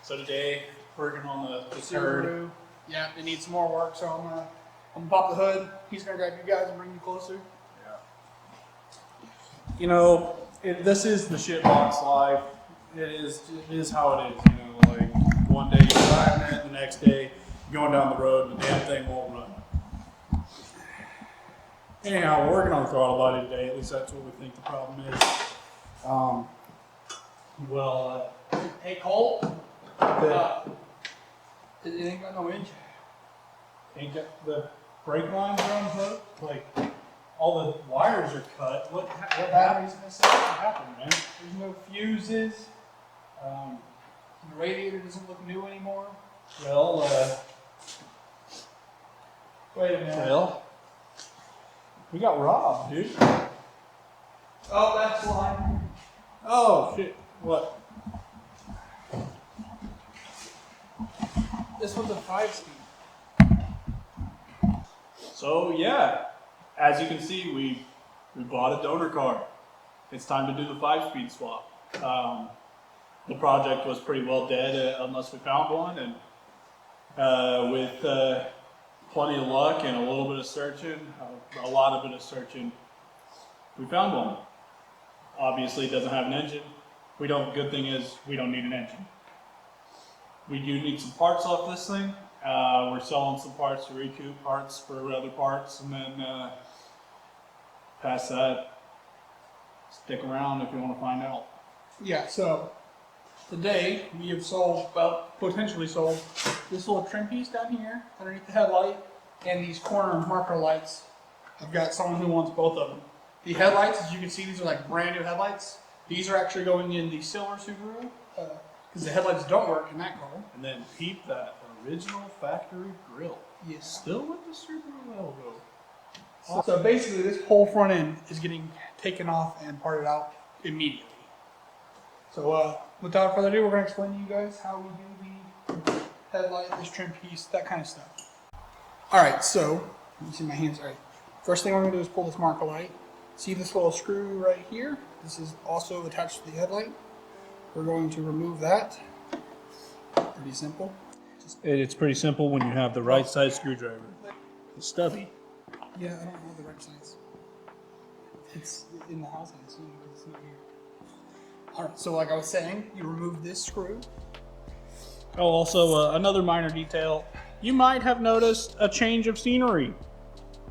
So today, working on the Subaru. Yeah, it needs some more work, so I'm gonna pop the hood. He's gonna grab you guys and bring you closer. Yeah. You know, this is the shitbox life. It is how it is. You know, like one day you're driving it, the next day you're going down the road and the damn thing won't run. Anyhow, we're working on the throttle body today. At least that's what we think the problem is. Hey Cole, it ain't got no engine. Ain't got the brake lines are unhooked. Like all the wires are cut. What batteries missing? What happened, man? There's no fuses. The radiator doesn't look new anymore. Well, Wait a minute. well, we got robbed, dude. Oh, that's why. Oh shit! What? This was a 5-speed. So yeah, as you can see, we bought a donor car. It's time to do the 5-speed swap. The project was pretty well dead unless we found one, and with plenty of luck and a little bit of searching, a lot of bit of searching, we found one. Obviously, it doesn't have an engine. Good thing is we don't need an engine. We do need some parts off this thing. We're selling some parts to recoup parts for other parts, and then past that, stick around if you want to find out. Yeah, so today we have potentially sold this little trim piece down here underneath the headlight and these corner marker lights. I've got someone who wants both of them. The headlights, as you can see, these are like brand new headlights. These are actually going in the silver Subaru because the headlights don't work in that car. And then peep that original factory grille. Yes. Still with the Subaru logo. So basically, this whole front end is getting taken off and parted out immediately. So without further ado, we're going to explain to you guys how we do the headlight, this trim piece, that kind of stuff. All right, so you see my hands. All right. First thing we're going to do is pull this marker light. See this little screw right here? This is also attached to the headlight. We're going to remove that. Pretty simple. It's pretty simple when you have the right size screwdriver. It's stubby. Yeah, I don't have the right size. It's in the house, I assume, but it's not here. Alright, so like I was saying, you remove this screw. Oh, also another minor detail. You might have noticed a change of scenery.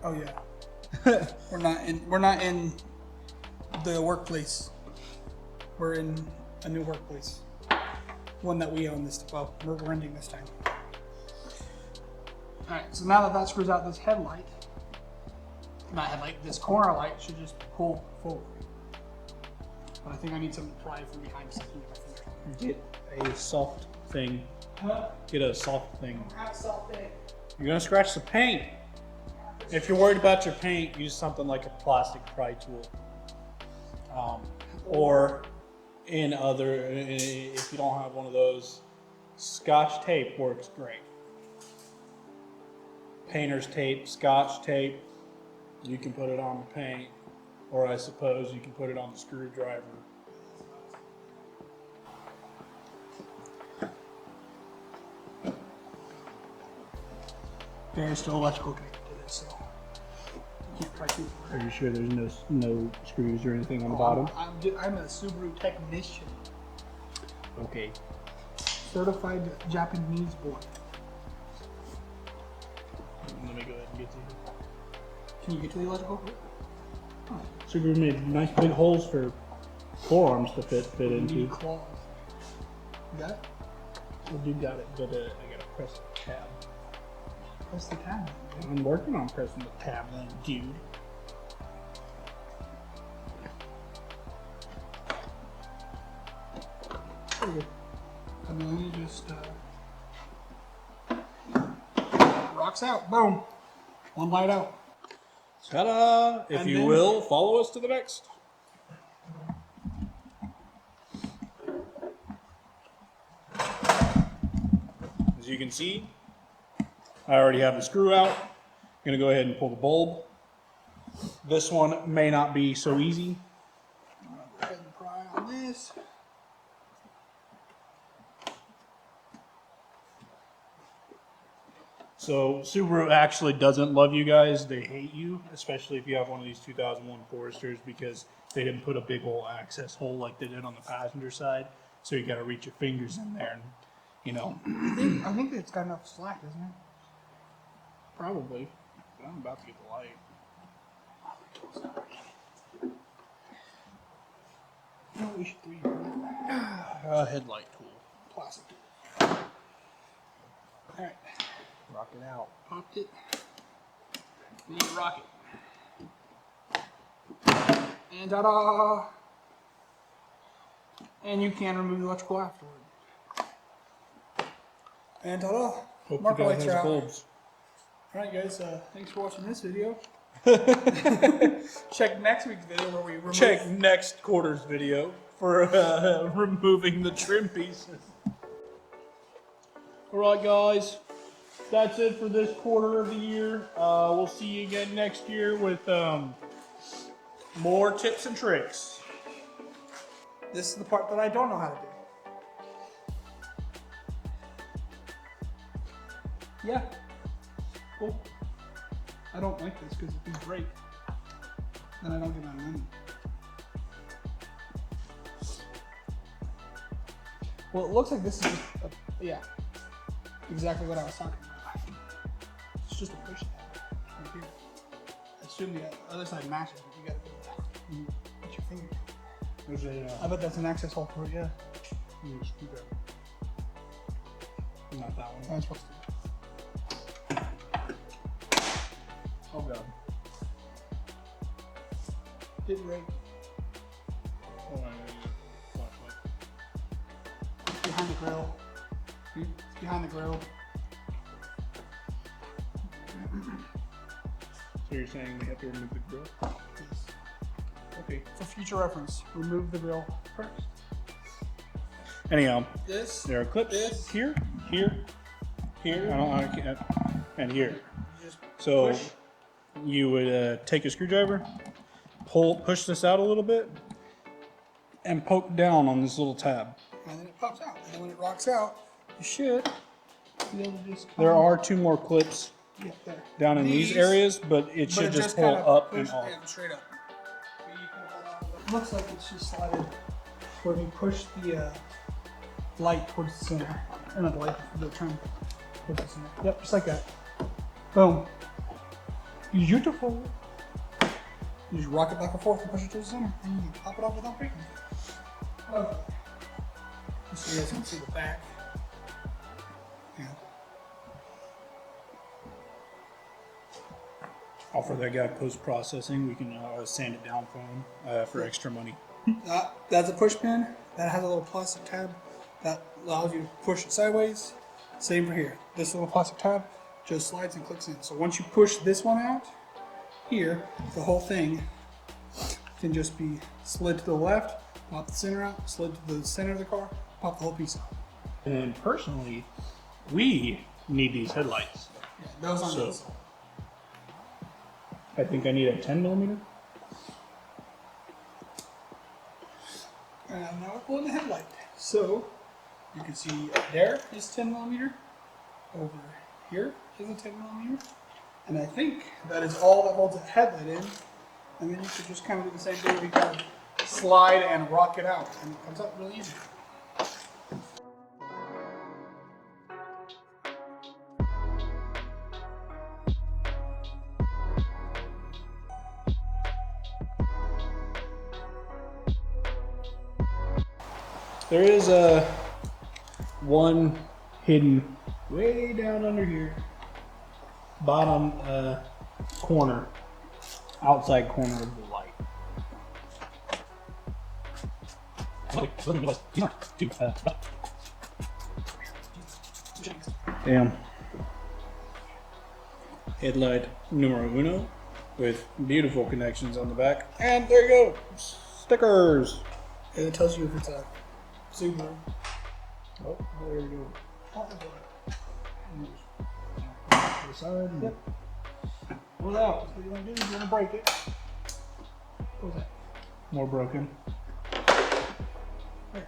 Oh yeah. We're not in the workplace. We're in a new workplace. One that we own this, well, we're renting this time. Alright, so now that screws out, this headlight, this corner light should just pull forward. But I think I need some pry from behind to keep my fingers. Get a soft thing. Huh? Get a soft thing. I don't have a soft thing. You're gonna scratch the paint. If you're worried about your paint, use something like a plastic pry tool. Or if you don't have one of those, Scotch tape works great. Painter's tape, Scotch tape, you can put it on the paint, or I suppose you can put it on the screwdriver. There's still electrical connected to this, so you can't pry too far. Are you sure there's no screws or anything on the bottom? I'm a Subaru technician. Okay. Certified Japanese boy. Let me go ahead and get to you. Can you get to the electrical? Oh. Subaru made nice big holes for forearms to fit You into. need claws. You got it? I do got it, but I gotta press the tab. Press the tab. I'm working on pressing the tab then, dude. And then you just rocks out. Boom. One light out. Ta-da! If And you then- will, follow us to the next. As you can see, I already have the screw out. I'm going to go ahead and pull the bulb. This one may not be so easy. Go ahead and pry on this. So Subaru actually doesn't love you guys. They hate you, especially if you have one of these 2001 Foresters, because they didn't put a big old access hole like they did on the passenger side. So you got to reach your fingers in there, and you know. I think it's got enough slack, isn't it? Probably. But I'm about to get the light. You know what we should do? Headlight tool. Plastic. Alright. Rock it out. Popped it. We need to rock it. And ta-da! And you can remove the electrical afterward. And ta-da! Hope Marker you guys lights are have out. bulbs. Alright guys, thanks for watching this video. Check next week's video where we remove... Check next quarter's video for removing the trim pieces. Alright guys, that's it for this quarter of the year. We'll see you again next year with more tips and tricks. This is the part that I don't know how to do. Yeah. Cool. I don't like this because if you break, then I don't get my money. Well, it looks like this is just yeah, exactly what I was talking about. It's just a push tab right here. I assume the other side matches, but you gotta put your finger. There's a I bet that's an access hole for it, yeah. screwdriver. Not that one. I'm supposed to. Oh god. Didn't break. Oh, I need a flashlight. It's behind the grill. It's behind the grill. So you're saying we have to remove the grill? Yes. Okay. For future reference, remove the grill first. Anyhow, This, there are clips this. here, I can't, and here. You just So push. you would take a screwdriver, push this out a little bit, and poke down on this little tab. And then it pops out. And then when it rocks out, you should be able to just. There are 2 more clips Yeah, there. down in these areas, but it should it just pull kind of up push and off. in straight up. It looks like it's just slided where we push the light towards the center. Or not the light, the trim towards the center. Yep, just like that. Boom. Beautiful. You just rock it back and forth and push it towards the center. And you can pop it off without breaking it. Okay. So you guys can see the back. Yeah. Offer that guy post-processing. We can sand it down for him for extra money. That's a push pin. That has a little plastic tab that allows you to push it sideways. Same for here. This little plastic tab just slides and clicks in. So once you push this one out, here, the whole thing can just be slid to the left, pop the center out, slid to the center of the car, pop the whole piece out. And personally, we need these headlights. Yeah, those on So- this. I think I need a 10mm. And now we're pulling the headlight. So you can see there is 10mm. Over here is a 10mm. And I think that is all that holds the headlight in. And then you could just kind of do the same thing where you kind of slide and rock it out. And it comes out really easy. There is one hidden way down under here, bottom corner, outside corner of the light. Damn. Headlight numero uno with beautiful connections on the back. And there you go, stickers. And it tells you if it's a Subaru. Oh, there you go. Oh, To the side. yep. Pull it out. That's what you want to do. You want to break it. What was that? More broken. There.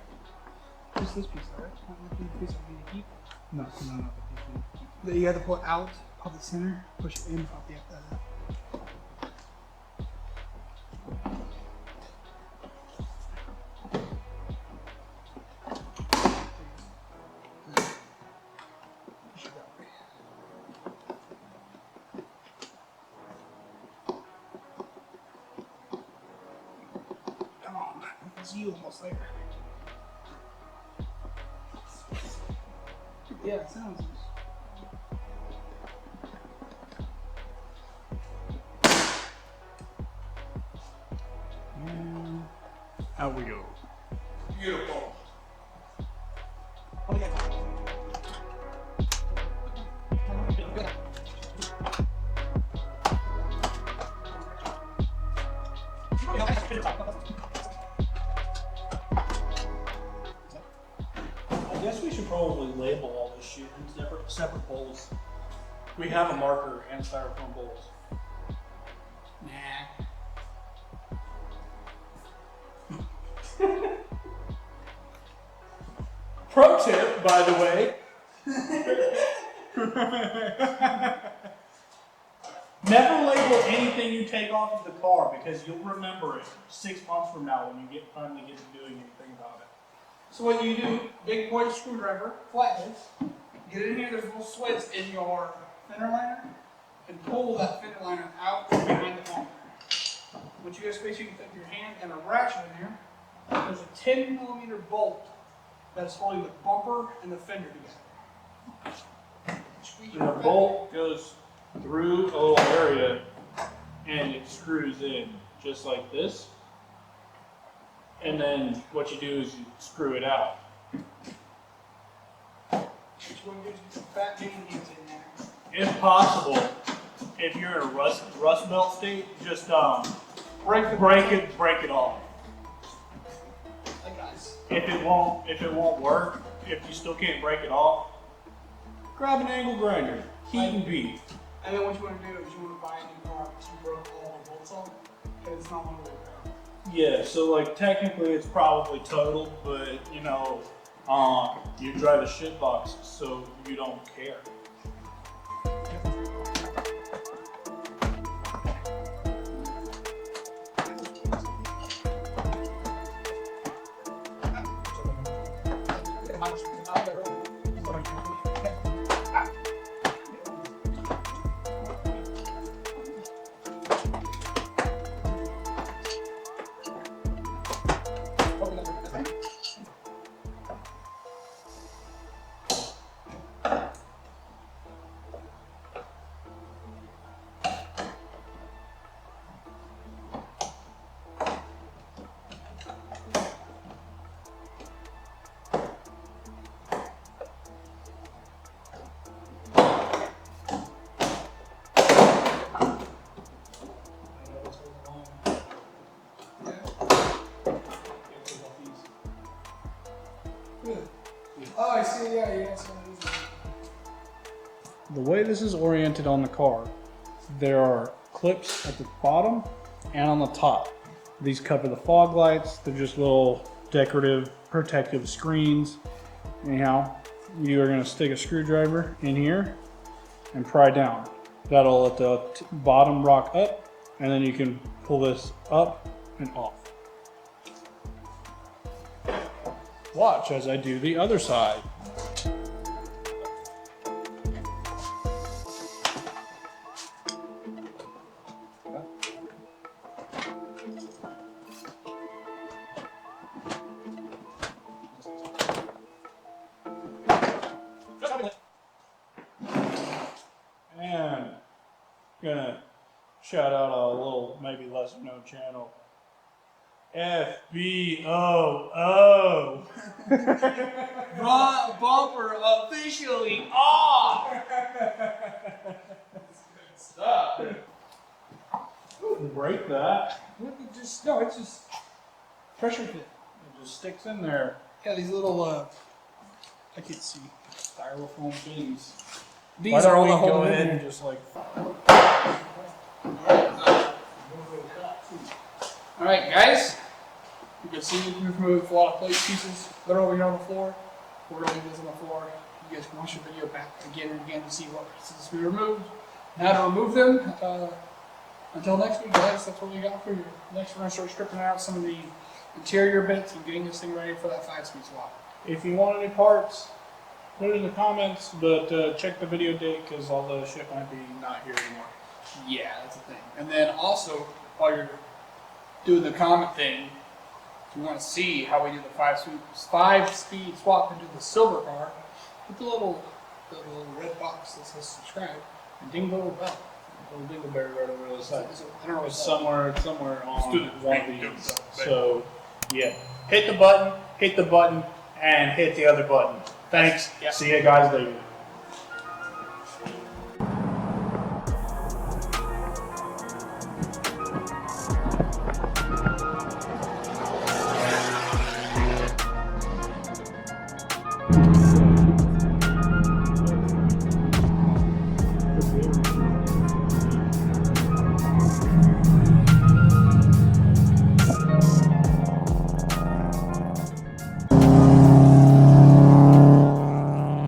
Just this piece, alright? Not the piece of the heat. No, not the that you have to pull out, pop the center, push it in, pop the out. Come on, it's you almost there. Yeah, it sounds. And out we go. Beautiful. I guess we should probably label all this shit in separate bowls. We have a marker and styrofoam bowls. Nah. Pro tip, by the way. Never label anything you take off of the car because you'll remember it 6 months from now when you finally get to doing anything about it. So what you do, big point screwdriver, flatheads, get in here, there's little slits in your fender liner, and pull that fender liner out from behind the bumper. Once you get a space, you can fit your hand and a ratchet in there. There's a 10mm bolt that's holding the bumper and the fender together. Squeeze And your the back. bolt goes through a little area and it screws in just like this. And then what you do is you screw it out. What you want to do is get some fat man hands in there. If possible, if you're in a rust belt state, just break it off. Like guys. If it won't work, if you still can't break it off, grab an angle grinder, heat and beat. And then what you want to do is you want to buy a new car because you broke all the bolts off, and it's not one of those. Yeah, so like technically it's probably totaled, but you know, you drive a shit box, so you don't care. Oh, I see. Yeah. The way this is oriented on the car, there are clips at the bottom and on the top. These cover the fog lights. They're just little decorative protective screens. Anyhow, you are going to stick a screwdriver in here and pry down. That'll let the bottom rock up, and then you can pull this up and off. Watch as I do the other side. And gonna shout out a little, maybe lesser known channel. FBOO. Bumper officially off. Stop. Break that. It's just pressure fit. It just sticks in there. Yeah, these little I can't see. Styrofoam things. These Why are don't all we the go whole ahead and just like. All right, guys. You can see we've removed a lot of plate pieces. They're over here on the floor. We're gonna leave this on the floor. You guys can watch the video back again and again to see what pieces we removed, and how to remove them. Until next week, guys, that's what we got for you. Next, we're going to start stripping out some of the interior bits and getting this thing ready for that 5-speed swap. If you want any parts, put it in the comments, but check the video date because all the shit might be not here anymore. Yeah, that's the thing. And then also, while you're doing the comment thing, if you want to see how we do the 5-speed swap into the silver car, put the little red box that says subscribe and ding the little bell. Little dingleberry right over the side. I don't know. It's somewhere on do the one of thing, do these. the thing. So, yeah. Hit the button, and hit the other button. Thanks. Yeah. See you guys later.